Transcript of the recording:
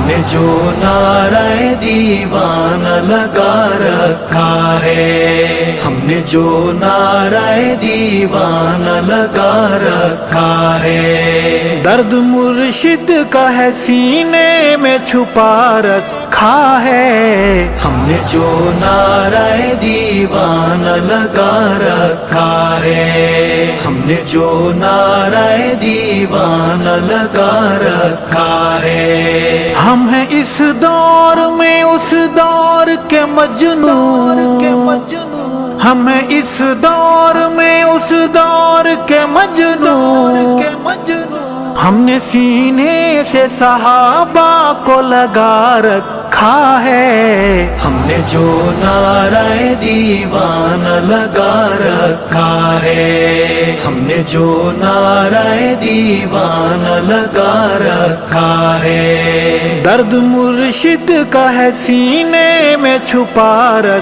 نے جو نعرہ دیوانہ لگا رکھا ہے، ہم نے جو نعرہ دیوانہ لگا رکھا ہے، درد مرشد کا ہے سینے میں چھپا رکھا ہے، ہم نے جو نعرہ دیوانہ لگا رکھا ہے، ہم نے جو نعرہ دیوانہ لگا رکھا ہے، ہم ہیں اس دور میں اس دور کے مجنون، ہم ہیں اس دور میں اس دور کے مجنون، ہم نے سینے سے صحابہ کو لگا رکھا ہے، ہم نے جو نعرہ دیوانہ لگا رکھا ہے، ہم نے جو نعرہ دیوانہ لگا رکھا ہے، درد مرشد کا ہے سینے میں چھپا رکھا